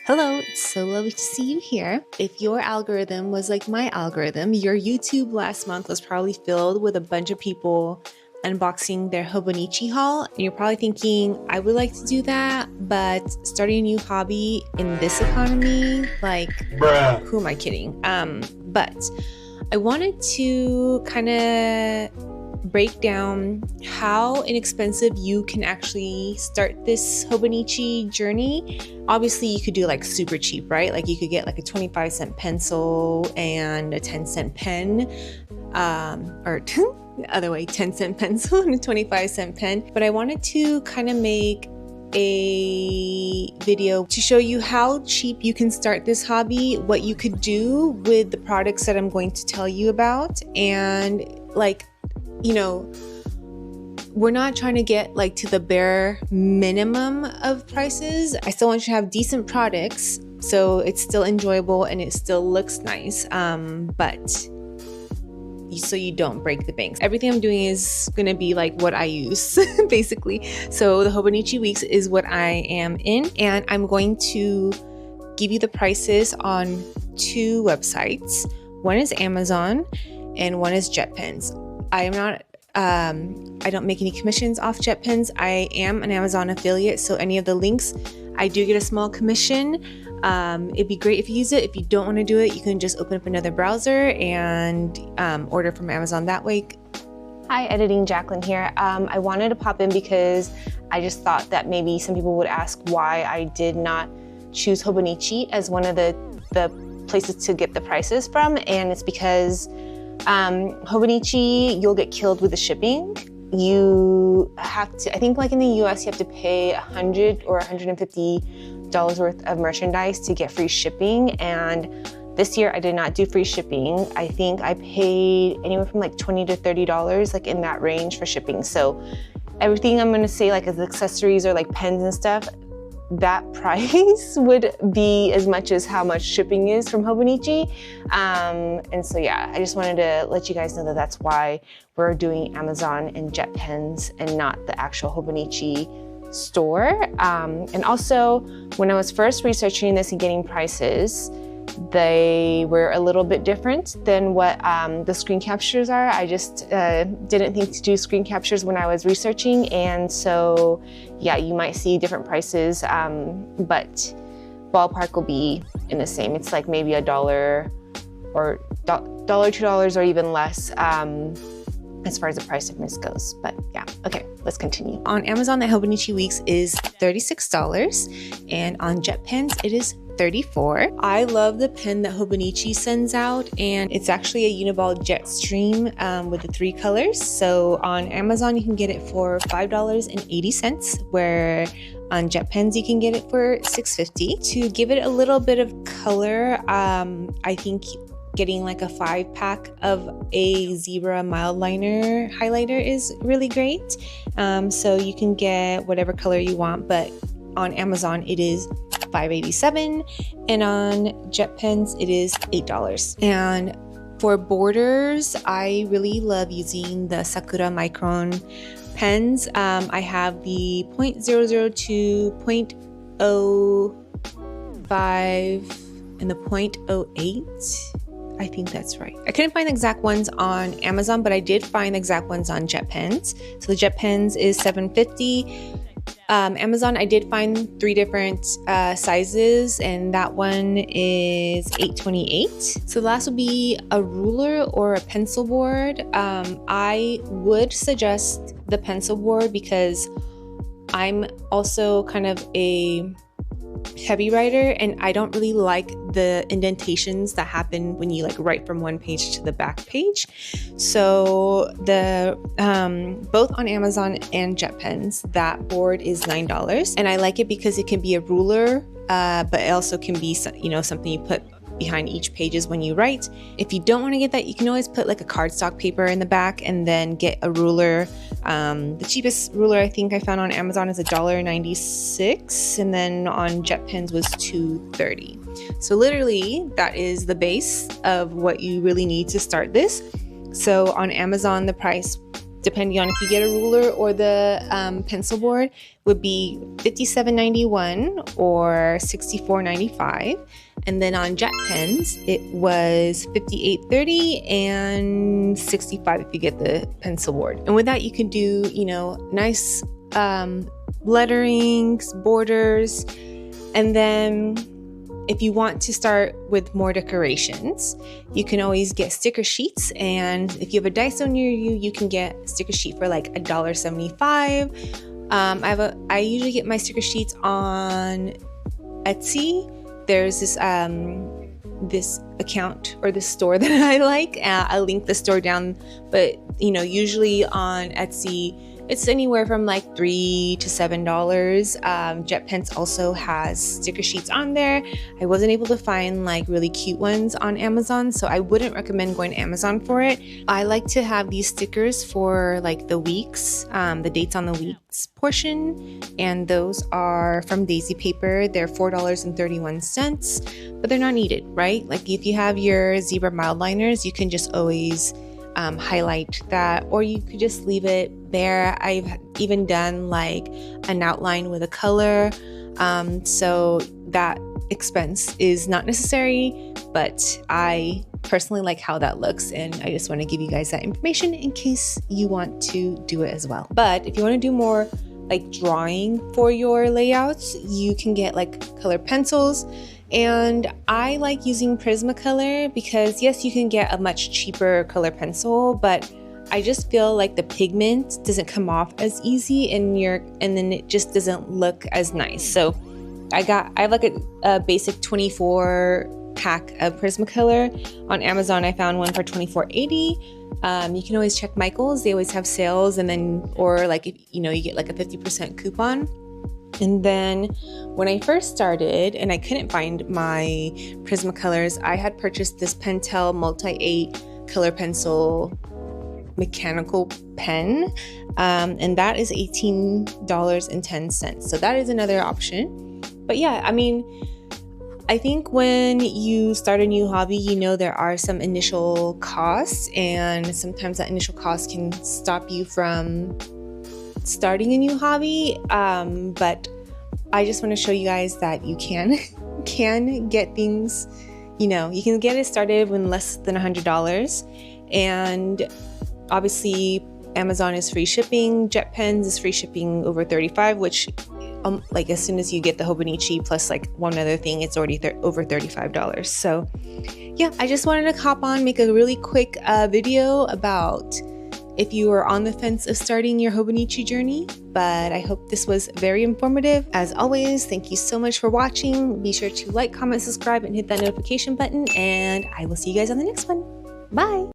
Hello, it's so lovely to see you here. If your algorithm was like my algorithm, your YouTube last month was probably filled with a bunch of people unboxing their Hobonichi haul. And you're probably thinking, I would like to do that, but starting a new hobby in this economy, like, bruh, who am I kidding? But I wanted to kind of break down how inexpensive you can actually start this Hobonichi journey. Obviously, you could do like super cheap, right? Like you could get like a 25-cent pencil and a 10-cent pen, or the other way, 10-cent pencil and a 25-cent pen. But I wanted to kind of make a video to show you how cheap you can start this hobby, what you could do with the products that I'm going to tell you about, and like, you know, we're not trying to get like to the bare minimum of prices. I still want you to have decent products so it's still enjoyable and it still looks nice, but so you don't break the bank. Everything I'm doing is gonna be like what I use basically. So the Hobonichi weeks is what I am in, and I'm going to give you the prices on two websites. One is Amazon and one is JetPens. I am not, I don't make any commissions off JetPens. I am an Amazon affiliate, so any of the links, I do get a small commission. It'd be great if you use it. If you don't want to do it, you can just open up another browser and order from Amazon that way. Hi, Editing Jacqueline here. I wanted to pop in because I just thought that maybe some people would ask why I did not choose Hobonichi as one of the places to get the prices from, and it's because Hobonichi, you'll get killed with the shipping. You have to, I think like in the US, you have to pay $100 or $150 worth of merchandise to get free shipping. And this year I did not do free shipping. I think I paid anywhere from like $20 to $30, like in that range for shipping. So everything I'm gonna say like as accessories or like pens and stuff, that price would be as much as how much shipping is from Hobonichi. And so yeah, I just wanted to let you guys know that that's why we're doing Amazon and JetPens and not the actual Hobonichi store. And also, when I was first researching this and getting prices, they were a little bit different than what the screen captures are. I just didn't think to do screen captures when I was researching, and so yeah, you might see different prices, but ballpark will be in the same. It's like maybe $1 or $2 or even less as far as the price difference goes. But yeah, okay, let's continue. On Amazon, the Hobonichi Weeks is $36, and on JetPens it is $34. I love the pen that Hobonichi sends out, and it's actually a Uniball Jetstream with the 3 colors. So on Amazon you can get it for $5.80, where on JetPens you can get it for $6.50. To give it a little bit of color, I think getting like a 5-pack of a Zebra mild liner highlighter is really great. So you can get whatever color you want, but on Amazon it is $5.87, and on JetPens it is $8. And for borders, I really love using the Sakura Micron pens. I have the .002, .05, and the .08. I think that's right. I couldn't find the exact ones on Amazon, but I did find the exact ones on JetPens. So the JetPens is $7.50. Amazon, I did find 3 different sizes, and that one is $8.28. So the last would be a ruler or a pencil board. I would suggest the pencil board because I'm also kind of a heavy writer, and I don't really like the indentations that happen when you like write from one page to the back page. So the both on Amazon and JetPens, that board is $9, and I like it because it can be a ruler, but it also can be, you know, something you put behind each pages when you write. If you don't want to get that, you can always put like a cardstock paper in the back and then get a ruler. The cheapest ruler I think I found on Amazon is $1.96, and then on JetPens was $2.30. So literally that is the base of what you really need to start this. So on Amazon the price depending on if you get a ruler or the pencil board, would be $57.91 or $64.95. And then on JetPens, it was $58.30 and $65 if you get the pencil board. And with that, you can do, you know, nice letterings, borders, and then if you want to start with more decorations, you can always get sticker sheets. And if you have a Daiso near you, you can get a sticker sheet for like $1.75. I usually get my sticker sheets on Etsy. There's this this account or this store that I like. I'll link the store down, but you know, usually on Etsy, it's anywhere from like $3 to $7. JetPens also has sticker sheets on there. I wasn't able to find like really cute ones on Amazon, so I wouldn't recommend going to Amazon for it. I like to have these stickers for like the weeks, the dates on the weeks portion, and those are from Daisy Paper. They're $4.31, but they're not needed, right? Like if you have your zebra mild liners, you can just always highlight that, or you could just leave it there. I've even done like an outline with a color, so that expense is not necessary, but I personally like how that looks, and I just want to give you guys that information in case you want to do it as well. But if you want to do more like drawing for your layouts, you can get like colored pencils. And I like using Prismacolor because yes, you can get a much cheaper color pencil, but I just feel like the pigment doesn't come off as easy and then it just doesn't look as nice. So I have like a basic 24 pack of Prismacolor. On Amazon, I found one for $24.80. You can always check Michael's. They always have sales, and then, or like if you know, you get like a 50% coupon. And then when I first started and I couldn't find my Prismacolors, I had purchased this Pentel Multi-8 color pencil mechanical pen, and that is $18.10. So that is another option. But yeah, I mean, I think when you start a new hobby, you know there are some initial costs, and sometimes that initial cost can stop you from starting a new hobby, but I just want to show you guys that you can get things, you know, you can get it started with less than $100, and obviously Amazon is free shipping, JetPens is free shipping over $35, which like as soon as you get the Hobonichi plus like one other thing, it's already over $35. So yeah, I just wanted to hop on, make a really quick video about if you are on the fence of starting your Hobonichi journey, but I hope this was very informative. As always, thank you so much for watching. Be sure to like, comment, subscribe, and hit that notification button, and I will see you guys on the next one. Bye!